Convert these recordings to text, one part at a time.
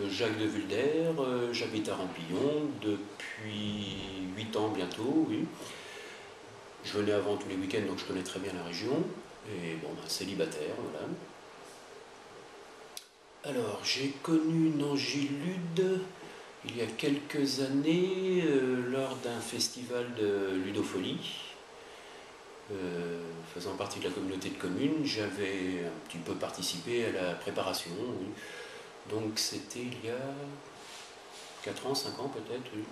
Jacques de Vulder, j'habite à Rampillon depuis 8 ans bientôt, oui. Je venais avant tous les week-ends, donc je connais très bien la région. Et bon, célibataire, voilà. Alors, j'ai connu Nangilude il y a quelques années lors d'un festival de ludophonie. Faisant partie de la communauté de communes, j'avais un petit peu participé à la préparation. Oui. Donc c'était il y a 4 ans, 5 ans peut-être. Oui.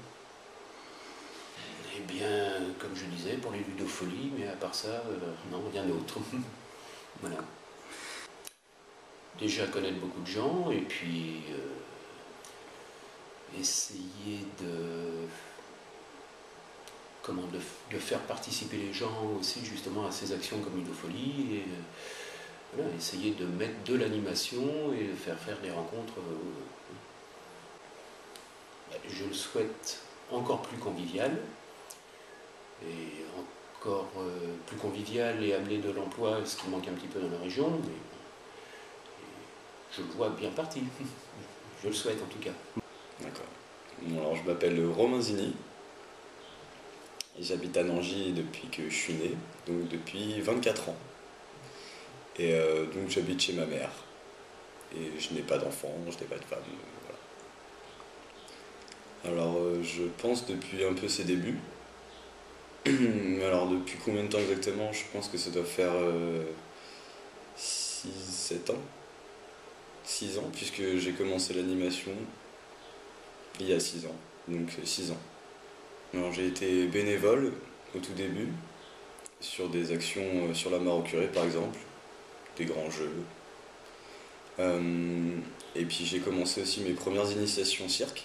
Eh bien, comme je disais, pour les ludopholies, mais à part ça, non, rien d'autre. Voilà. Déjà connaître beaucoup de gens et puis essayer de faire participer les gens aussi justement à ces actions comme ludopholie et voilà, essayer de mettre de l'animation et de faire des rencontres. Je le souhaite encore plus convivial et encore plus convivial et amener de l'emploi, ce qui manque un petit peu dans la région, mais je le vois bien parti. Je le souhaite en tout cas. D'accord. Bon, alors je m'appelle Romain Zini et j'habite à Nangy depuis que je suis né, donc depuis 24 ans. Et donc j'habite chez ma mère. Et je n'ai pas d'enfant, je n'ai pas de femme. Voilà. Alors je pense depuis un peu ses débuts. Alors depuis combien de temps exactement? Je pense que ça doit faire 6-7 ans. 6 ans, puisque j'ai commencé l'animation il y a 6 ans. Donc 6 ans. Alors j'ai été bénévole au tout début, sur des actions sur la mare au curé par exemple, des grands jeux. Et puis j'ai commencé aussi mes premières initiations au cirque,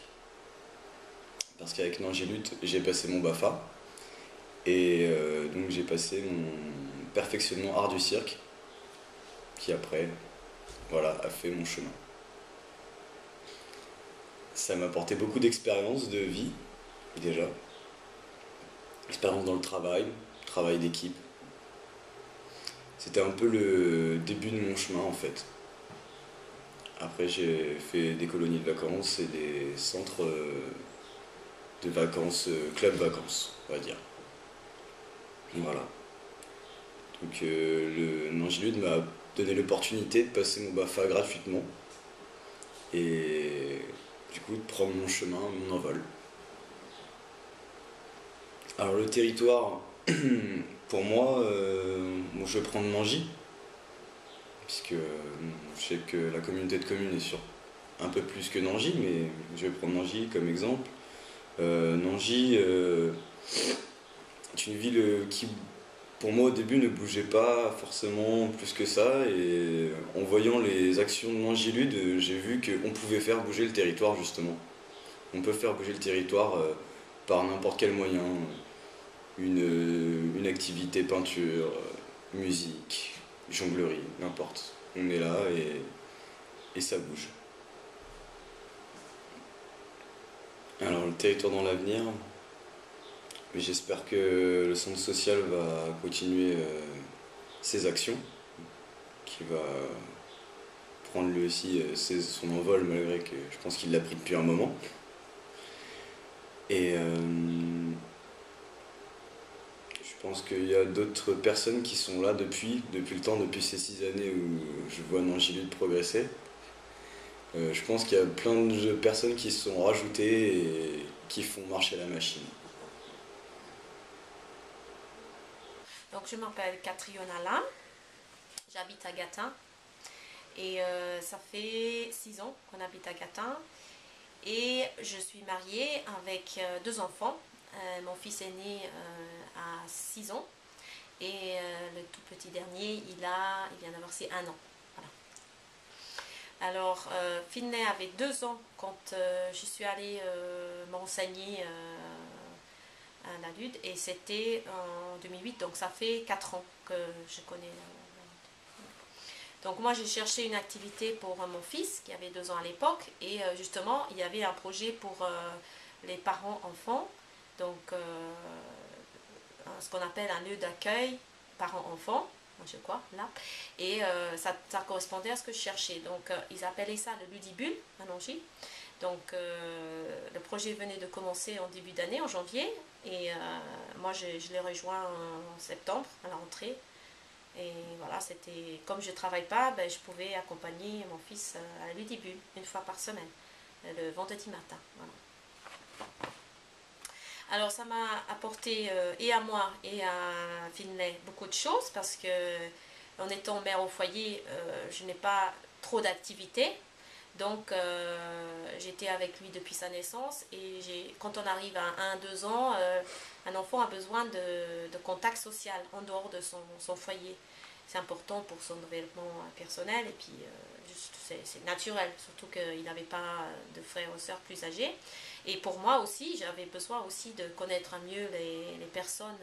parce qu'avec Nangilude j'ai passé mon BAFA, et donc j'ai passé mon perfectionnement art du cirque, qui après, voilà, a fait mon chemin. Ça m'a apporté beaucoup d'expérience de vie, déjà. Expérience dans le travail d'équipe. C'était un peu le début de mon chemin en fait. Après j'ai fait des colonies de vacances et des centres de vacances, club vacances, on va dire. Voilà. Donc le Nangilude m'a donné l'opportunité de passer mon BAFA gratuitement et du coup de prendre mon chemin, mon envol. Alors le territoire, pour moi, je vais prendre Nangy, puisque je sais que la communauté de communes est sur un peu plus que Nangy, mais je vais prendre Nangy comme exemple. Nangy est une ville qui, pour moi au début, ne bougeait pas forcément plus que ça, et en voyant les actions de Nangilude, j'ai vu qu'on pouvait faire bouger le territoire justement. On peut faire bouger le territoire par n'importe quel moyen. Une activité peinture, musique, jonglerie, n'importe. On est là et ça bouge. Alors le territoire dans l'avenir, j'espère que le centre social va continuer ses actions, qu'il va prendre lui aussi son envol, malgré que je pense qu'il l'a pris depuis un moment. Et je pense qu'il y a d'autres personnes qui sont là depuis le temps, depuis ces 6 années où je vois Nangilude progresser. Je pense qu'il y a plein de personnes qui se sont rajoutées et qui font marcher la machine. Donc je m'appelle Catherine Alain, j'habite à Gâtin et ça fait 6 ans qu'on habite à Gâtin et je suis mariée avec 2 enfants. Mon fils aîné a 6 ans et le tout petit dernier, il vient d'avoir 1 an. Voilà. Alors, Finlay avait 2 ans quand je suis allée m'enseigner à la lutte et c'était en 2008, donc ça fait 4 ans que je connais la lutte. Donc moi j'ai cherché une activité pour mon fils qui avait 2 ans à l'époque et justement il y avait un projet pour les parents-enfants. Donc, ce qu'on appelle un lieu d'accueil parents-enfants. je crois, là. Et ça correspondait à ce que je cherchais. Donc, ils appelaient ça le Ludibule à Nangy. Donc, le projet venait de commencer en début d'année, en janvier. Et moi, je l'ai rejoint en septembre, à la rentrée. Et voilà, c'était comme je ne travaille pas, ben, je pouvais accompagner mon fils à la Ludibule une fois par semaine, le vendredi matin. Voilà. Alors ça m'a apporté et à moi et à Finlay beaucoup de choses parce que en étant mère au foyer, je n'ai pas trop d'activités. Donc j'étais avec lui depuis sa naissance et quand on arrive à 1-2 ans, un enfant a besoin de contact social en dehors de son foyer. C'est important pour son développement personnel et puis c'est naturel, surtout qu'il n'avait pas de frères ou sœurs plus âgés. Et pour moi aussi, j'avais besoin aussi de connaître mieux les personnes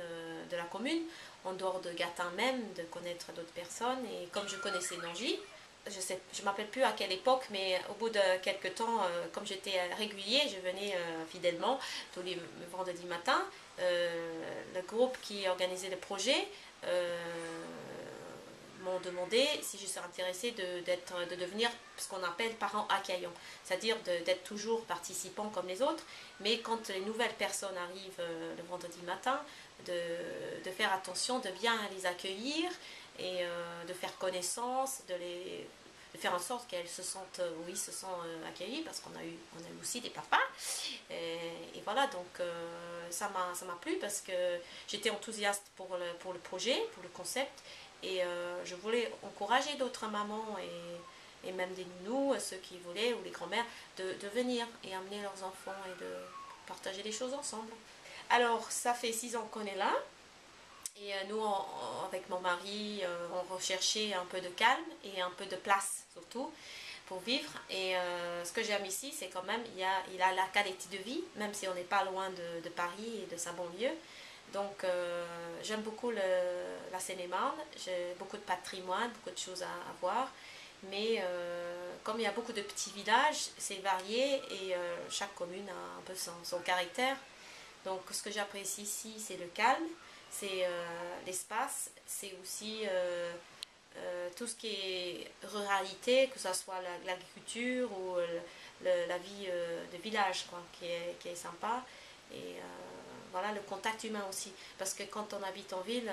de la commune, en dehors de Gatineau même, de connaître d'autres personnes. Et comme je connaissais Nangy, je ne m'appelle plus à quelle époque, mais au bout de quelques temps, comme j'étais régulier, je venais fidèlement tous les vendredis matins. Le groupe qui organisait le projet m'ont demandé si je serais intéressée de devenir ce qu'on appelle parents accueillants, c'est-à-dire d'être toujours participant comme les autres, mais quand les nouvelles personnes arrivent le vendredi matin, de faire attention, de bien les accueillir et de faire connaissance, de faire en sorte qu'elles se sentent, oui, se sentent accueillies, parce qu'on a eu aussi des papas. Et voilà, donc ça m'a plu parce que j'étais enthousiaste pour le projet, pour le concept, et je voulais encourager d'autres mamans et même des nounous, ceux qui voulaient, ou les grands-mères, de venir et amener leurs enfants et de partager les choses ensemble. Alors, ça fait 6 ans qu'on est là. Et nous, avec mon mari, on recherchait un peu de calme et un peu de place, surtout, pour vivre. Et ce que j'aime ici, c'est quand même, il a la qualité de vie, même si on n'est pas loin de Paris et de sa banlieue. Donc, j'aime beaucoup la Seine-et-Marne. J'ai beaucoup de patrimoine, beaucoup de choses à voir. Mais comme il y a beaucoup de petits villages, c'est varié et chaque commune a un peu son caractère. Donc, ce que j'apprécie ici, c'est le calme, c'est l'espace, c'est aussi tout ce qui est ruralité, que ce soit l'agriculture ou la vie de village, quoi, qui est sympa. Et voilà, le contact humain aussi. Parce que quand on habite en ville,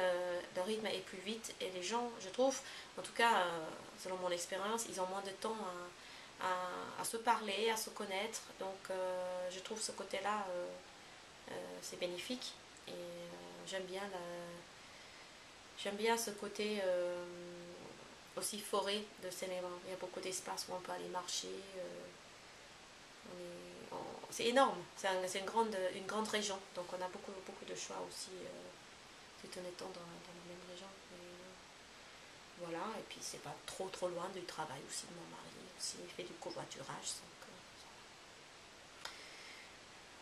le rythme est plus vite et les gens, je trouve, en tout cas, selon mon expérience, ils ont moins de temps à se parler, à se connaître. Donc, je trouve ce côté-là, c'est bénéfique. Et j'aime bien ce côté aussi forêt de Seine-et-Marne. Il y a beaucoup d'espace où on peut aller marcher. C'est énorme, c'est une grande région, donc on a beaucoup de choix aussi, tout en étant dans la même région. Et, voilà, et puis c'est pas trop loin du travail aussi de mon mari, aussi il fait du covoiturage. Donc,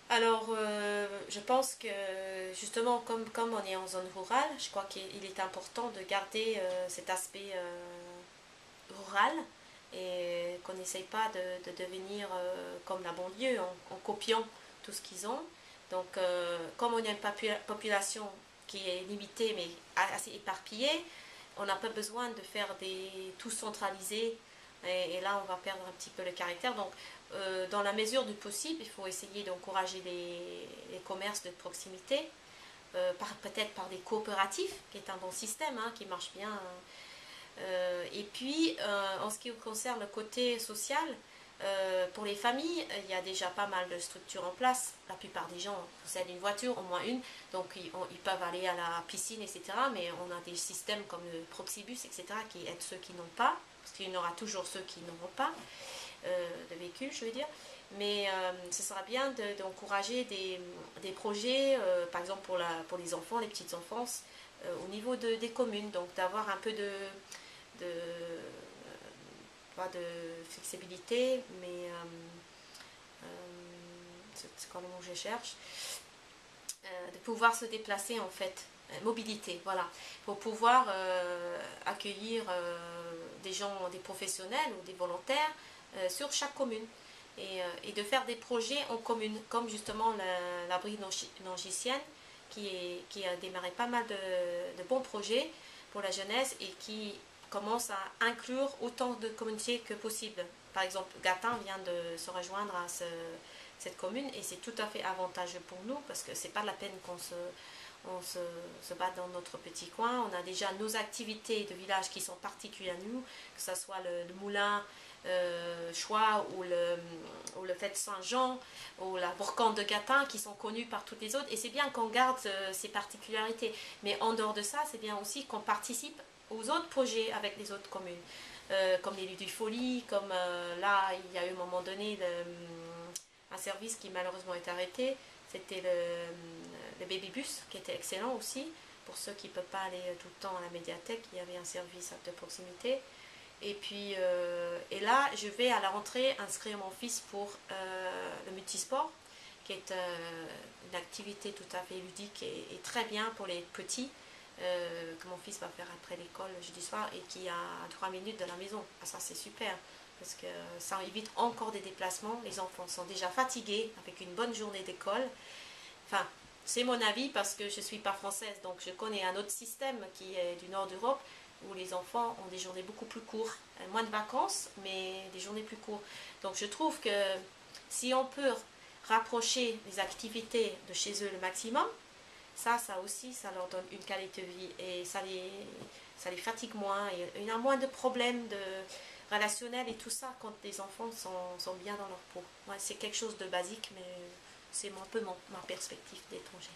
alors, je pense que justement, comme on est en zone rurale, je crois qu'il est important de garder cet aspect rural et qu'on n'essaye pas de devenir comme la banlieue en copiant tout ce qu'ils ont. Donc, comme on a une population qui est limitée mais assez éparpillée, on n'a pas besoin de faire tout centralisé. Et là, on va perdre un petit peu le caractère. Donc, dans la mesure du possible, il faut essayer d'encourager les commerces de proximité, peut-être par des coopératifs, qui est un bon système, hein, qui marche bien. Et puis, en ce qui concerne le côté social, pour les familles, il y a déjà pas mal de structures en place. La plupart des gens possèdent une voiture, au moins une, donc ils peuvent aller à la piscine, etc. Mais on a des systèmes comme le Proxibus, etc., qui aident ceux qui n'ont pas, parce qu'il y en aura toujours ceux qui n'auront pas de véhicule, je veux dire. Mais ce sera bien d'encourager des projets, par exemple pour les enfants, les petites enfances, au niveau des communes, donc d'avoir un peu pas de flexibilité, mais c'est quoi le mot que je cherche, de pouvoir se déplacer en fait, mobilité, voilà, pour pouvoir accueillir des gens, des professionnels ou des volontaires sur chaque commune et de faire des projets en commune, comme justement l'abri nangicienne qui a démarré pas mal de bons projets pour la jeunesse et qui commence à inclure autant de communautés que possible. Par exemple, Gatan vient de se rejoindre à cette commune et c'est tout à fait avantageux pour nous parce que c'est pas la peine qu'on se bat dans notre petit coin. On a déjà nos activités de village qui sont particulières à nous, que ce soit le moulin Choix ou le Fête Saint-Jean ou la Bourcante de Gatan qui sont connus par toutes les autres. Et c'est bien qu'on garde ces particularités. Mais en dehors de ça, c'est bien aussi qu'on participe aux autres projets avec les autres communes. Comme les Ludifolies, comme là, il y a eu un moment donné un service qui malheureusement est arrêté. C'était le Babybus qui était excellent aussi. Pour ceux qui ne peuvent pas aller tout le temps à la médiathèque, il y avait un service de proximité. Et puis, et là, je vais à la rentrée inscrire mon fils pour le multisport, qui est une activité tout à fait ludique et très bien pour les petits, que mon fils va faire après l'école le jeudi soir et qui est à 3 minutes de la maison. Ah, ça, c'est super, parce que ça évite encore des déplacements. Les enfants sont déjà fatigués avec une bonne journée d'école. Enfin, c'est mon avis parce que je ne suis pas française, donc je connais un autre système qui est du nord d'Europe, où les enfants ont des journées beaucoup plus courtes, moins de vacances, mais des journées plus courtes. Donc je trouve que si on peut rapprocher les activités de chez eux le maximum, ça aussi, ça leur donne une qualité de vie et ça les fatigue moins. Et il y a moins de problèmes relationnels et tout ça quand les enfants sont bien dans leur peau. Ouais, c'est quelque chose de basique, mais c'est un peu ma perspective d'étranger.